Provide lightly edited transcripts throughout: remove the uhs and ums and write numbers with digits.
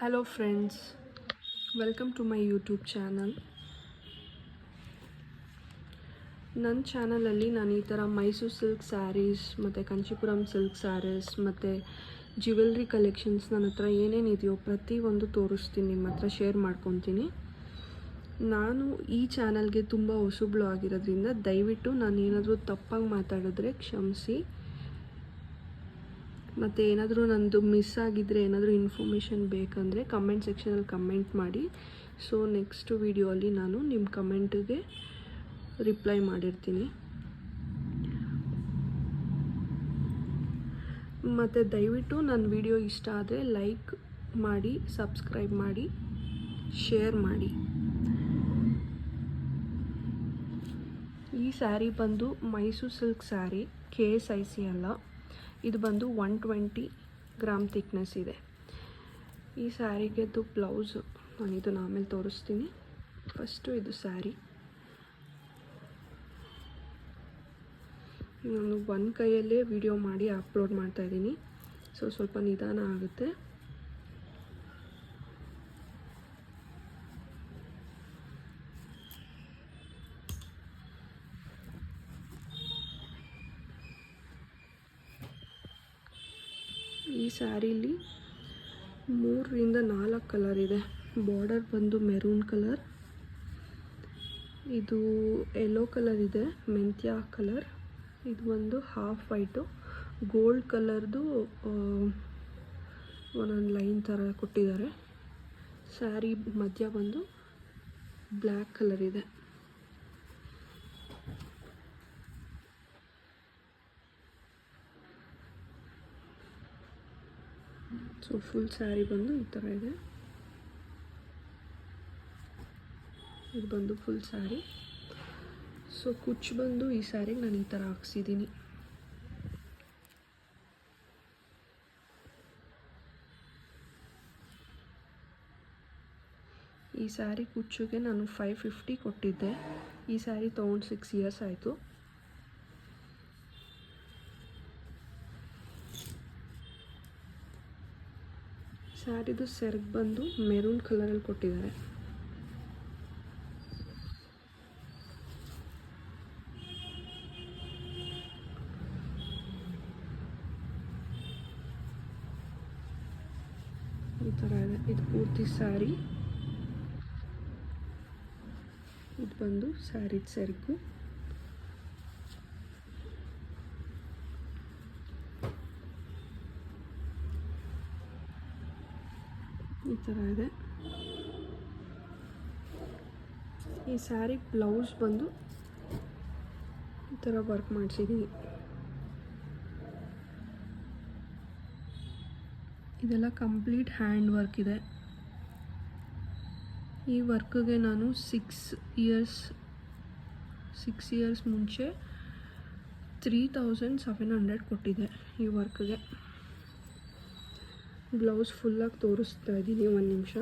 Hello friends, welcome to my YouTube channel. ನನ್ನ ಚಾನಲಲ್ಲಿ ನಾನು ಈ ಥರ ಮೈಸೂರು ಸಿಲ್ಕ್ ಸ್ಯಾರೀಸ್ ಮತ್ತು ಕಂಚಿಪುರಂ ಸಿಲ್ಕ್ ಸ್ಯಾರೀಸ್ ಮತ್ತು ಜ್ಯುವೆಲ್ರಿ ಕಲೆಕ್ಷನ್ಸ್ ನನ್ನ ಹತ್ರ ಏನೇನಿದೆಯೋ ಪ್ರತಿಯೊಂದು ತೋರಿಸ್ತೀನಿ, ನಿಮ್ಮ ಹತ್ರ ಶೇರ್ ಮಾಡ್ಕೊತೀನಿ. ನಾನು ಈ ಚಾನಲ್ಗೆ ತುಂಬ ಹೊಸಬ್ಳು ಆಗಿರೋದ್ರಿಂದ ದಯವಿಟ್ಟು ನಾನು ಏನಾದರೂ ತಪ್ಪಾಗಿ ಮಾತಾಡಿದ್ರೆ ಕ್ಷಮಿಸಿ. ಮತ್ತು ಏನಾದರೂ ನಂದು ಮಿಸ್ ಆಗಿದ್ದರೆ ಏನಾದರೂ ಇನ್ಫಾರ್ಮೇಷನ್ ಬೇಕಂದರೆ ಕಮೆಂಟ್ ಸೆಕ್ಷನಲ್ಲಿ ಕಮೆಂಟ್ ಮಾಡಿ. ಸೊ ನೆಕ್ಸ್ಟ್ ವಿಡಿಯೋಲಿ ನಾನು ನಿಮ್ಮ ಕಮೆಂಟಿಗೆ ರಿಪ್ಲೈ ಮಾಡಿರ್ತೀನಿ. ಮತ್ತು ದಯವಿಟ್ಟು ನನ್ನ ವಿಡಿಯೋ ಇಷ್ಟ ಆದರೆ ಲೈಕ್ ಮಾಡಿ, ಸಬ್ಸ್ಕ್ರೈಬ್ ಮಾಡಿ, ಶೇರ್ ಮಾಡಿ. ಈ ಸ್ಯಾರಿ ಬಂದು ಮೈಸೂರು ಸಿಲ್ಕ್ ಸ್ಯಾರಿ, KSIC ಅಲ್ಲ. ಇದು ಬಂದು 120 ಗ್ರಾಮ್ ಥಿಕ್ನೆಸ್ ಇದೆ. ಈ ಸ್ಯಾರಿಗೆದು ಬ್ಲೌಸು ನಾನು ಇದನ್ನು ಆಮೇಲೆ ತೋರಿಸ್ತೀನಿ. ಫಸ್ಟು ಇದು ಸ್ಯಾರಿ. ನಾನು ಒಂದು ಕೈಯಲ್ಲೇ ವಿಡಿಯೋ ಮಾಡಿ ಅಪ್ಲೋಡ್ ಮಾಡ್ತಾಯಿದ್ದೀನಿ, ಸೊ ಸ್ವಲ್ಪ ನಿಧಾನ ಆಗುತ್ತೆ. ಈ ಸ್ಯಾರಿಲಿ 3 ರಿಂದ 4 ಕಲರ್ ಇದೆ. ಬಾರ್ಡರ್ ಬಂದು ಮೆರೂನ್ ಕಲರ್, ಇದು ಯೆಲ್ಲೋ ಕಲರ್ ಇದೆ, ಮೆಂತ್ಯ ಕಲರ್, ಇದು ಒಂದು ಹಾಫ್ ವೈಟು, ಗೋಲ್ಡ್ ಕಲರ್ದು ಒಂದೊಂದು ಲೈನ್ ಥರ ಕೊಟ್ಟಿದ್ದಾರೆ. ಸ್ಯಾರಿ ಮಧ್ಯ ಬಂದು ಬ್ಲ್ಯಾಕ್ ಕಲರ್ ಇದೆ. ಸೊ ಫುಲ್ ಸ್ಯಾರಿ ಬಂದು ಈ ಥರ ಇದೆ. ಇದು ಬಂದು ಫುಲ್ ಸ್ಯಾರಿ. ಸೊ ಕುಚ್ಚು ಬಂದು ಈ ಸ್ಯಾರಿಗೆ ನಾನು ಈ ಥರ ಹಾಕ್ಸಿದ್ದೀನಿ. ಈ ಸ್ಯಾರಿ ಕುಚ್ಚುಗೆ ನಾನು 550 ಕೊಟ್ಟಿದ್ದೆ. ಈ ಸ್ಯಾರಿ ತೊಗೊಂಡು 6 ಇಯರ್ಸ್ ಆಯಿತು. ಸ್ಯಾರಿದು ಸೆರ್ಗ್ ಬಂದು ಮೆರೂನ್ ಕಲರಲ್ಲಿ ಕೊಟ್ಟಿದ್ದಾರೆ. ಈ ಥರ ಇದೆ. ಇದು ಪೂರ್ತಿ ಸ್ಯಾರಿ. ಇದು ಬಂದು ಸ್ಯಾರಿದ ಸೆರ್ಗು. ಈ ಥರ ಇದೆ. ಈ ಸ್ಯಾರಿ ಬ್ಲೌಸ್ ಬಂದು ಈ ಥರ ವರ್ಕ್ ಮಾಡಿಸಿದ್ದೀನಿ. ಇದೆಲ್ಲ ಕಂಪ್ಲೀಟ್ ಹ್ಯಾಂಡ್ ವರ್ಕ್ ಇದೆ. ಈ ವರ್ಕ್ಗೆ ನಾನು 6 ಇಯರ್ಸ್ ಮುಂಚೆ 3700 ಕೊಟ್ಟಿದ್ದೆ ಈ ವರ್ಕ್ಗೆ. ಬ್ಲೌಸ್ ಫುಲ್ಲಾಗಿ ತೋರಿಸ್ತಾ ಇದ್ದೀನಿ, ಒಂದು ನಿಮಿಷ.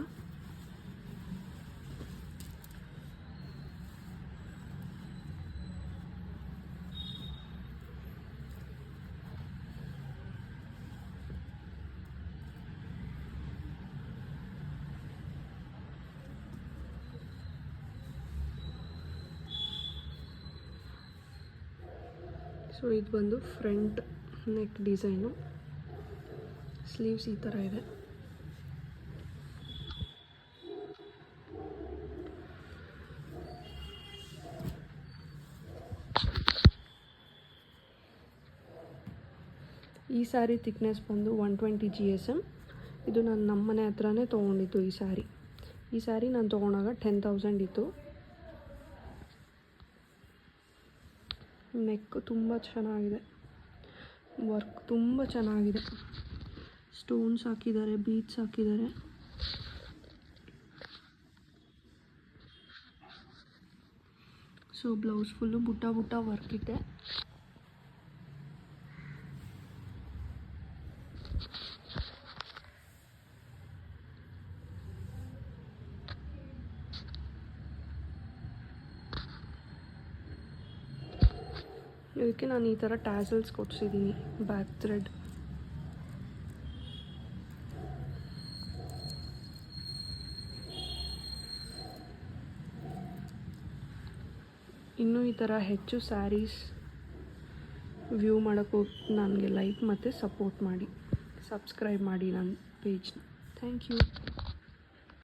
ಸೊ ಇದು ಬಂದು ಫ್ರಂಟ್ ನೆಕ್ ಡಿಸೈನು. ಸ್ಲೀವ್ಸ್ ಈ ಥರ ಇದೆ. ಈ ಸ್ಯಾರಿ ಥಿಕ್ನೆಸ್ ಬಂದು 120 GSM. ಇದು ನಾನು ನಮ್ಮನೆ ಹತ್ರನೇ ತೊಗೊಂಡಿದ್ದು. ಈ ಸ್ಯಾರಿ ನಾನು ತೊಗೊಂಡಾಗ 10,000 ಇತ್ತು. ನೆಕ್ ತುಂಬ ಚೆನ್ನಾಗಿದೆ, ವರ್ಕ್ ತುಂಬ ಚೆನ್ನಾಗಿದೆ. ಸ್ಟೋನ್ಸ್ ಹಾಕಿದ್ದಾರೆ, ಬೀಡ್ಸ್ ಹಾಕಿದ್ದಾರೆ. ಸೊ ಬ್ಲೌಸ್ ಫುಲ್ಲು ಬುಟ್ಟ ವರ್ಕ್ ಇದೆ. ಇದಕ್ಕೆ ನಾನು ಈ ಥರ ಟ್ಯಾಸಲ್ಸ್ ಕೊಡ್ಸಿದ್ದೀನಿ, ಬ್ಯಾಕ್ ಥ್ರೆಡ್. ಇನ್ನೂ ಈ ಥರ ಹೆಚ್ಚು ಸ್ಯಾರೀಸ್ ವ್ಯೂ ಮಾಡೋಕ್ಕೂ ನನಗೆ ಲೈಕ್ ಮತ್ತು ಸಪೋರ್ಟ್ ಮಾಡಿ, ಸಬ್ಸ್ಕ್ರೈಬ್ ಮಾಡಿ ನನ್ನ ಪೇಜ್ನ. Thank you.